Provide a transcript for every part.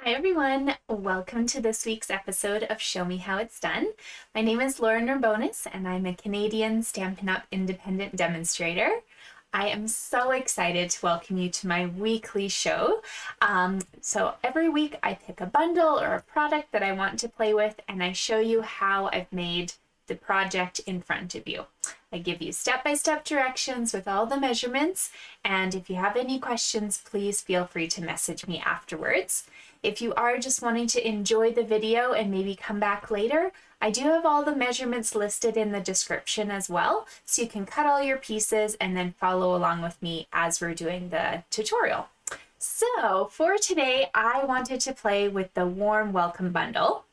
Hi everyone, welcome to this week's episode of Show Me How It's Done. My name is Lauren Nerbonis and I'm a Canadian Stampin' Up! Independent demonstrator. I am so excited to welcome you to my weekly show. So every week I pick a bundle or a product that I want to play with and I show you how I've made the project in front of you. I give you step-by-step directions with all the measurements, and if you have any questions, please feel free to message me afterwards. If you are just wanting to enjoy the video and maybe come back later, I do have all the measurements listed in the description as well, so you can cut all your pieces and then follow along with me as we're doing the tutorial. So for today, I wanted to play with the Warm Welcome Bundle.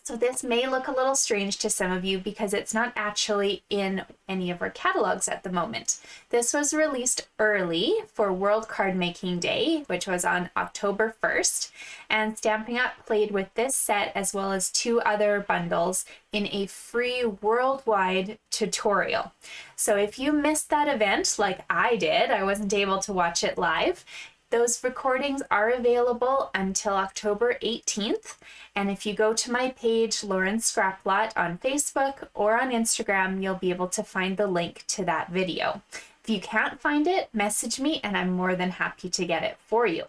So this may look a little strange to some of you because it's not actually in any of our catalogs at the moment. This was released early for World Cardmaking Day, which was on October 1st, and Stampin' Up! Played with this set as well as 2 other bundles in a free worldwide tutorial. So if you missed that event like I did, I wasn't able to watch it live, those recordings are available until October 18th, and if you go to my page, Lauren Scraplot, on Facebook or on Instagram, you'll be able to find the link to that video. If you can't find it, message me and I'm more than happy to get it for you.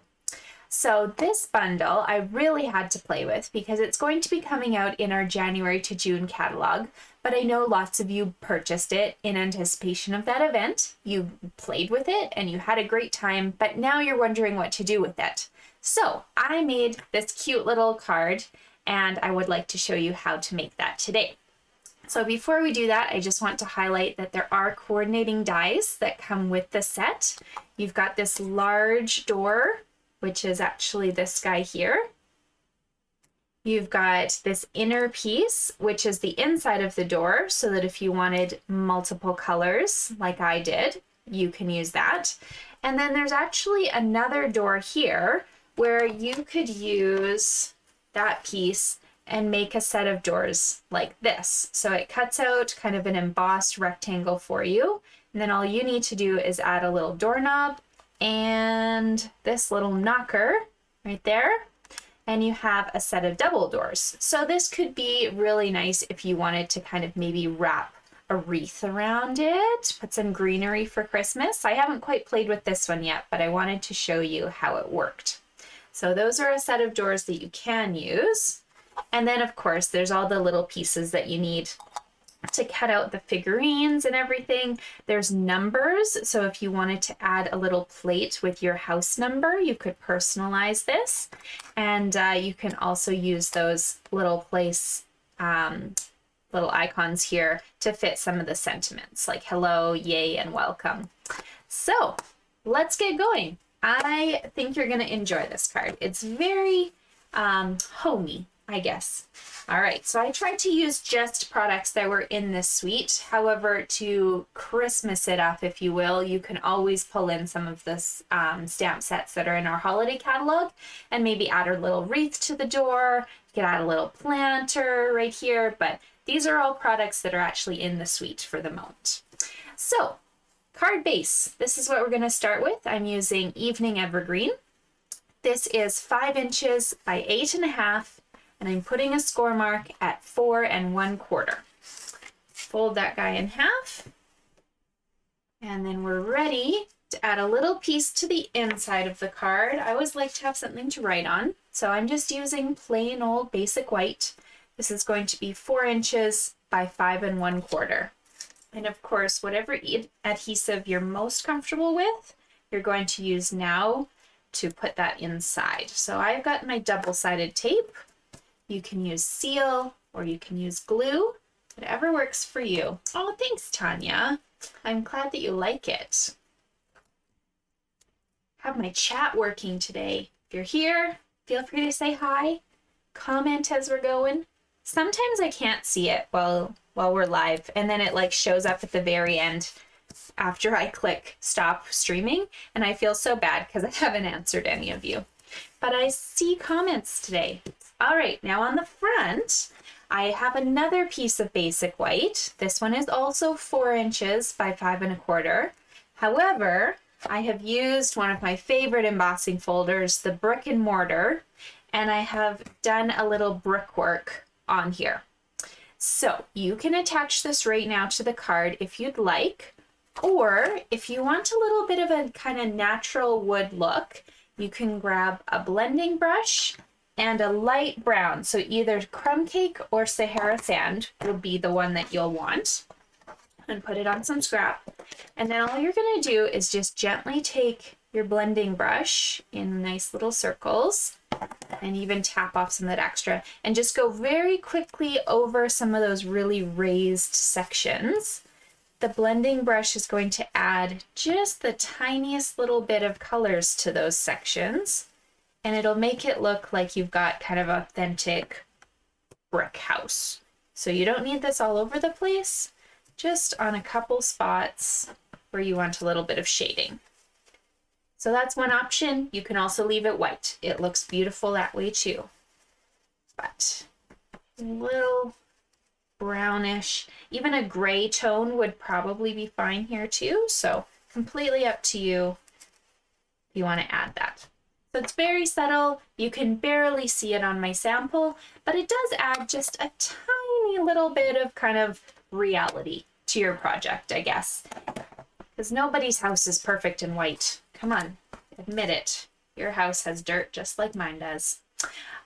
So this bundle I really had to play with because it's going to be coming out in our January to June catalog, but I know lots of you purchased it in anticipation of that event. You played with it and you had a great time, but now you're wondering what to do with it. So I made this cute little card and I would like to show you how to make that today. So before we do that, I just want to highlight that there are coordinating dies that come with the set. You've got this large door, which is actually this guy here. You've got this inner piece, which is the inside of the door, so that if you wanted multiple colors, like I did, you can use that. And then there's actually another door here where you could use that piece and make a set of doors like this. So it cuts out kind of an embossed rectangle for you. And then all you need to do is add a little doorknob and this little knocker right there, and you have a set of double doors. So this could be really nice if you wanted to kind of maybe wrap a wreath around it, put some greenery for Christmas. I haven't quite played with this one yet, but I wanted to show you how it worked. So those are a set of doors that you can use. And then of course there's all the little pieces that you need to cut out the figurines and everything. There's numbers, so if you wanted to add a little plate with your house number, you could personalize this. And you can also use those little little icons here to fit some of the sentiments like hello, yay, and welcome. So let's get going. I think you're going to enjoy this card. It's very homey, I guess. All right, so I tried to use just products that were in this suite. However, to Christmas it up, if you will, you can always pull in some of the stamp sets that are in our holiday catalog and maybe add a little wreath to the door. You could add a little planter right here, but these are all products that are actually in the suite for the moment. So, card base. This is what we're going to start with. I'm using Evening Evergreen. This is 5 inches by 8.5. And I'm putting a score mark at 4 1/4. Fold that guy in half. And then we're ready to add a little piece to the inside of the card. I always like to have something to write on. So I'm just using plain old basic white. This is going to be 4 inches by 5 1/4. And of course, whatever adhesive you're most comfortable with, you're going to use now to put that inside. So I've got my double-sided tape. You can use seal or you can use glue, whatever works for you. Oh, thanks, Tanya. I'm glad that you like it. I have my chat working today. If you're here, feel free to say hi, comment as we're going. Sometimes I can't see it while we're live, and then it like shows up at the very end after I click stop streaming, and I feel so bad because I haven't answered any of you. But I see comments today. All right, now on the front, I have another piece of basic white. This one is also 4 inches by 5 1/4. However, I have used one of my favorite embossing folders, the Brick and Mortar, and I have done a little brickwork on here. So you can attach this right now to the card if you'd like, or if you want a little bit of a kind of natural wood look, you can grab a blending brush and a light brown. So either crumb cake or Sahara sand would be the one that you'll want, and put it on some scrap. And then all you're gonna do is just gently take your blending brush in nice little circles and even tap off some of that extra and just go very quickly over some of those really raised sections. The blending brush is going to add just the tiniest little bit of colors to those sections, and it'll make it look like you've got kind of authentic brick house. So you don't need this all over the place, just on a couple spots where you want a little bit of shading. So that's one option. You can also leave it white. It looks beautiful that way too. But a little brownish, even a gray tone would probably be fine here too. So completely up to you if you want to add that. So it's very subtle. You can barely see it on my sample, but it does add just a tiny little bit of kind of reality to your project, I guess. Because nobody's house is perfect and white. Come on, admit it. Your house has dirt just like mine does.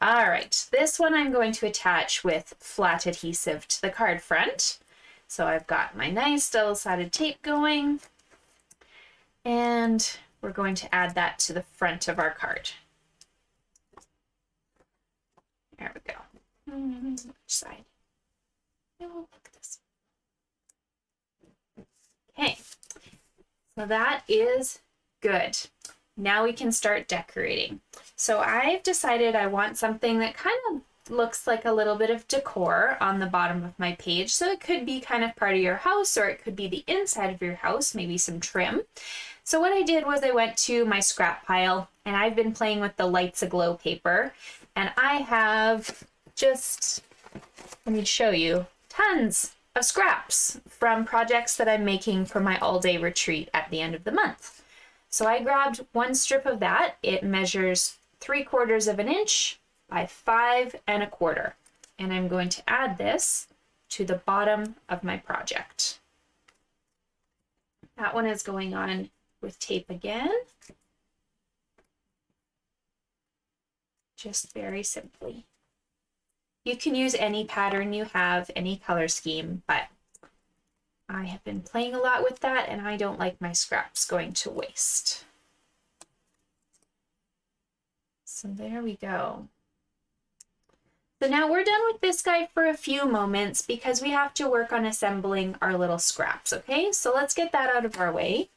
All right, this one I'm going to attach with flat adhesive to the card front. So I've got my nice double-sided tape going, and we're going to add that to the front of our card. There we go. Which side? No, look at this. Okay, so that is good. Now we can start decorating. So I've decided I want something that kind of looks like a little bit of decor on the bottom of my page. So it could be kind of part of your house, or it could be the inside of your house, maybe some trim. So what I did was I went to my scrap pile, and I've been playing with the Lights Aglow paper, and I have just, let me show you, tons of scraps from projects that I'm making for my all-day retreat at the end of the month. So I grabbed one strip of that. It measures 3/4 of an inch by 5 1/4. And I'm going to add this to the bottom of my project. That one is going on with tape again. Just very simply. You can use any pattern you have, any color scheme, but I have been playing a lot with that, and I don't like my scraps going to waste. So there we go. So now we're done with this guy for a few moments because we have to work on assembling our little scraps, okay? So let's get that out of our way.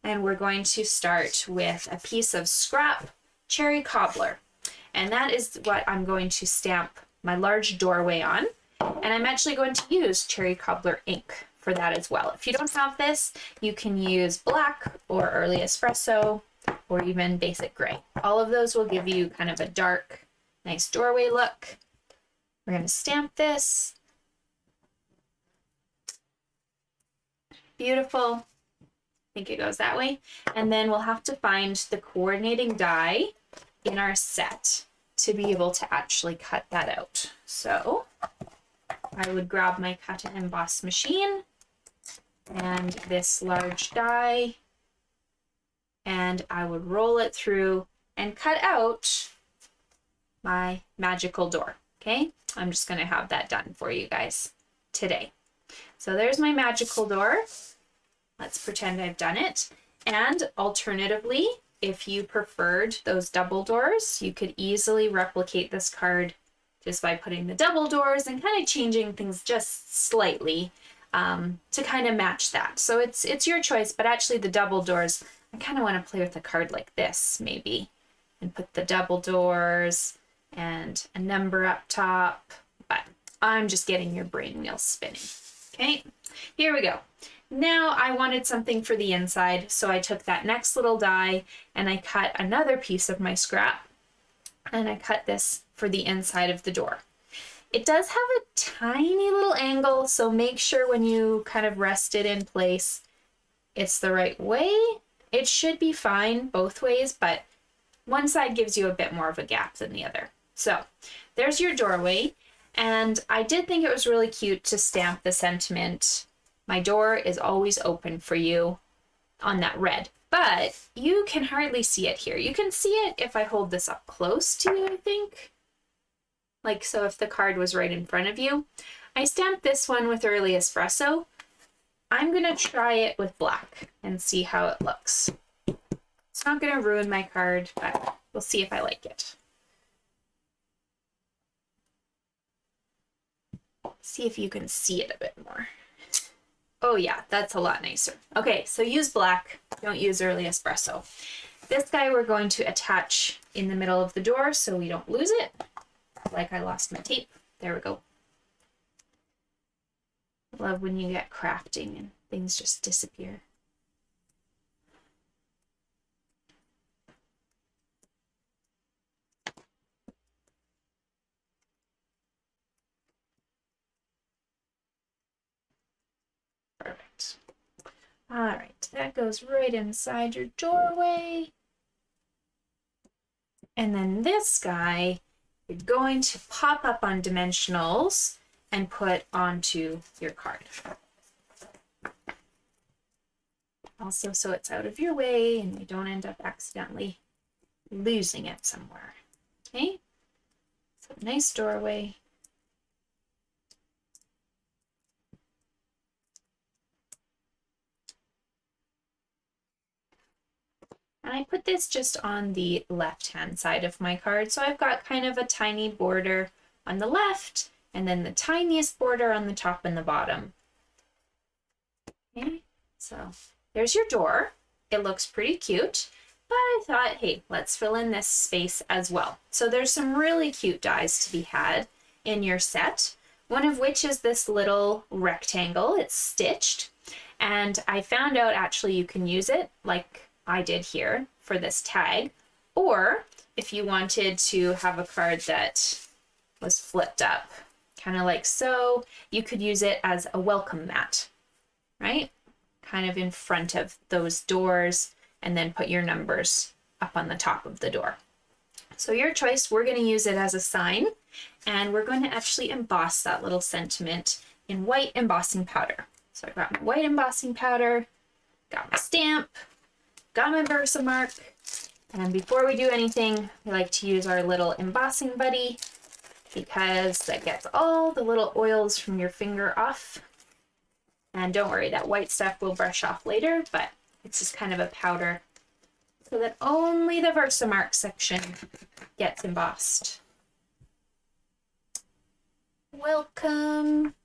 And we're going to start with a piece of scrap cherry cobbler. And that is what I'm going to stamp my large doorway on. And I'm actually going to use cherry cobbler ink for that as well. If you don't have this, you can use black or early espresso or even basic gray. All of those will give you kind of a dark, nice doorway look. We're going to stamp this. Beautiful. I think it goes that way. And then we'll have to find the coordinating die in our set to be able to actually cut that out. So I would grab my cut and emboss machine and this large die, and I would roll it through and cut out my magical door. Okay, I'm just going to have that done for you guys today. So there's my magical door. Let's pretend I've done it. And alternatively, if you preferred those double doors, you could easily replicate this card just by putting the double doors and kind of changing things just slightly to kind of match that. So it's your choice, but actually the double doors, I kind of want to play with a card like this maybe and put the double doors and a number up top, but I'm just getting your brain wheels spinning. Okay, here we go. Now I wanted something for the inside, so I took that next little die and I cut another piece of my scrap and I cut this for the inside of the door. It does have a tiny little angle, so make sure when you kind of rest it in place, it's the right way. It should be fine both ways, but one side gives you a bit more of a gap than the other. So there's your doorway. And I did think it was really cute to stamp the sentiment, "My door is always open for you," on that red. But you can hardly see it here. You can see it if I hold this up close to you, I think. Like so if the card was right in front of you. I stamped this one with Early Espresso. I'm gonna try it with black and see how it looks. It's not gonna ruin my card, but we'll see if I like it. See if you can see it a bit more. Oh yeah, that's a lot nicer. Okay, so use black, don't use Early Espresso. This guy we're going to attach in the middle of the door so we don't lose it. Like I lost my tape. There we go. I love when you get crafting and things just disappear. Perfect. All right, that goes right inside your doorway. And then this guy, you're going to pop up on dimensionals and put onto your card. Also, so it's out of your way and you don't end up accidentally losing it somewhere. Okay, so nice doorway. And I put this just on the left-hand side of my card. So I've got kind of a tiny border on the left and then the tiniest border on the top and the bottom. Okay, so there's your door. It looks pretty cute, but I thought, hey, let's fill in this space as well. So there's some really cute dies to be had in your set, one of which is this little rectangle. It's stitched, and I found out actually you can use it like I did here for this tag, or if you wanted to have a card that was flipped up, kind of like so, you could use it as a welcome mat, right? Kind of in front of those doors, and then put your numbers up on the top of the door. So your choice. We're going to use it as a sign, and we're going to actually emboss that little sentiment in white embossing powder. So I got my white embossing powder, got my stamp, got my Versamark, and before we do anything, we like to use our little embossing buddy because that gets all the little oils from your finger off. And don't worry, that white stuff will brush off later, but it's just kind of a powder so that only the Versamark section gets embossed. Welcome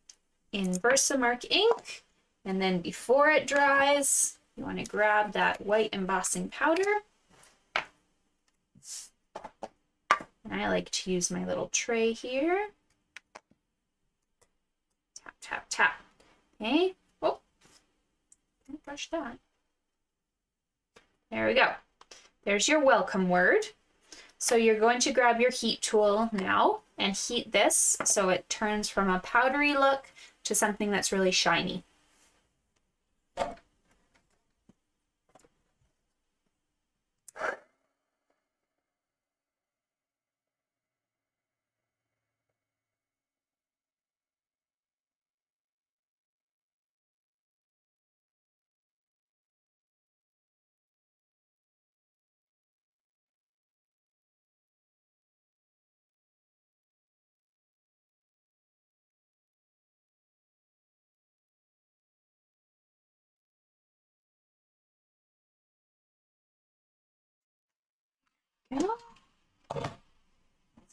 in Versamark ink, and then before it dries, you want to grab that white embossing powder. And I like to use my little tray here. Tap, tap, tap. Okay. Oh, don't brush that. There we go. There's your welcome word. So you're going to grab your heat tool now and heat this so it turns from a powdery look to something that's really shiny.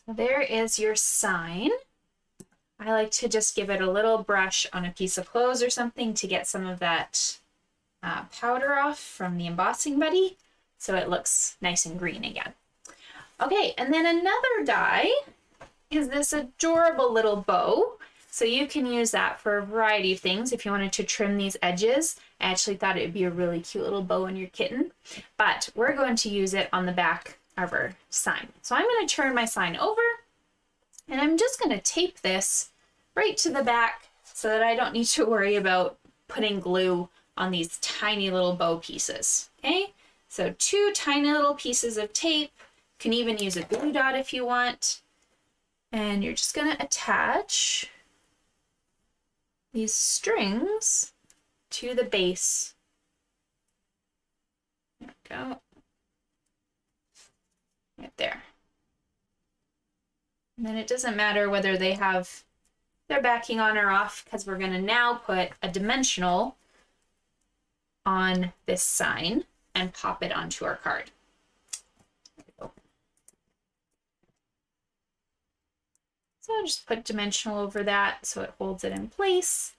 So there is your sign. I like to just give it a little brush on a piece of clothes or something to get some of that powder off from the embossing buddy so it looks nice and green again. Okay, and then another die is this adorable little bow. So you can use that for a variety of things. If you wanted to trim these edges, I actually thought it would be a really cute little bow on your kitten, but we're going to use it on the back of our sign. So I'm going to turn my sign over, and I'm just going to tape this right to the back so that I don't need to worry about putting glue on these tiny little bow pieces. Okay, so 2 tiny little pieces of tape. You can even use a glue dot if you want. And you're just going to attach these strings to the base. There we go. Right there. And then it doesn't matter whether they have their backing on or off, because we're going to now put a dimensional on this sign and pop it onto our card. There we go. So I'll just put dimensional over that so it holds it in place.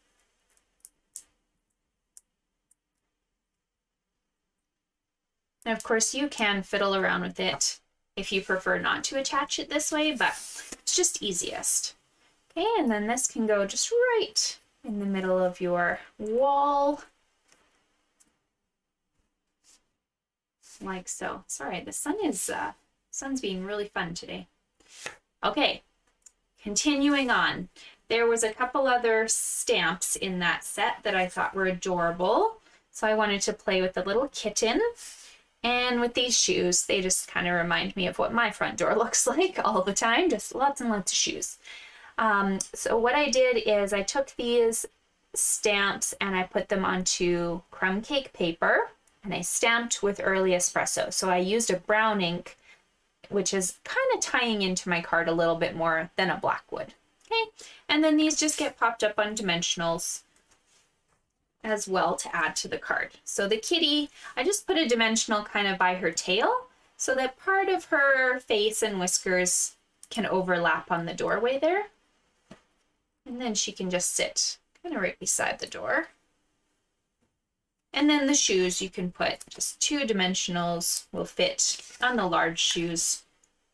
And of course you can fiddle around with it if you prefer not to attach it this way, but it's just easiest. Okay, and then this can go just right in the middle of your wall. Like so. Sorry, the sun's being really fun today. Okay, continuing on. There was a couple other stamps in that set that I thought were adorable. So I wanted to play with the little kitten. And with these shoes, they just kind of remind me of what my front door looks like all the time, just lots and lots of shoes. So what I did is I took these stamps and I put them onto crumb cake paper and I stamped with early espresso. So I used a brown ink, which is kind of tying into my card a little bit more than a black would. Okay, and then these just get popped up on dimensionals as well to add to the card. So the kitty, I just put a dimensional kind of by her tail so that part of her face and whiskers can overlap on the doorway there. And then she can just sit kind of right beside the door. And then the shoes, you can put just 2 dimensionals will fit on the large shoes.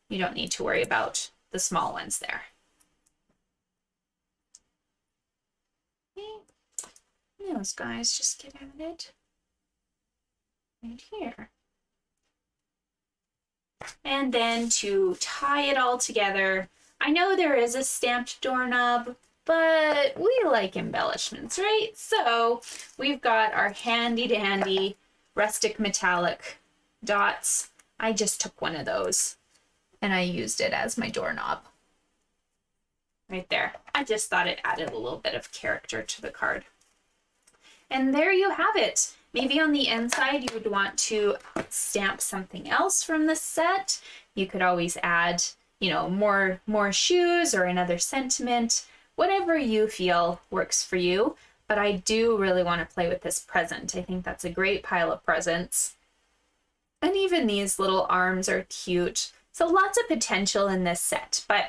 You don't need to worry about the small ones there. Those guys just get added right here. And then to tie it all together, I know there is a stamped doorknob, but we like embellishments, right? So we've got our handy dandy rustic metallic dots. I just took one of those and I used it as my doorknob right there. I just thought it added a little bit of character to the card. And there you have it. Maybe on the inside you would want to stamp something else from the set. You could always add, you know, more shoes or another sentiment, whatever you feel works for you. But I do really want to play with this present. I think that's a great pile of presents. And even these little arms are cute. So lots of potential in this set, but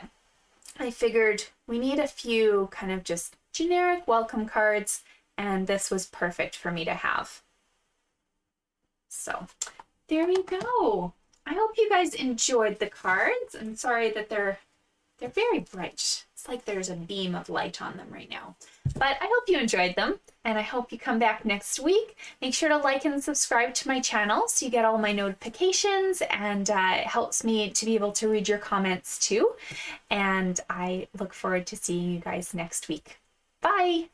I figured we need a few kind of just generic welcome cards, and this was perfect for me to have. So there we go. I hope you guys enjoyed the cards. I'm sorry that they're very bright. It's like there's a beam of light on them right now. But I hope you enjoyed them, and I hope you come back next week. Make sure to like and subscribe to my channel so you get all my notifications, and it helps me to be able to read your comments too. And I look forward to seeing you guys next week. Bye!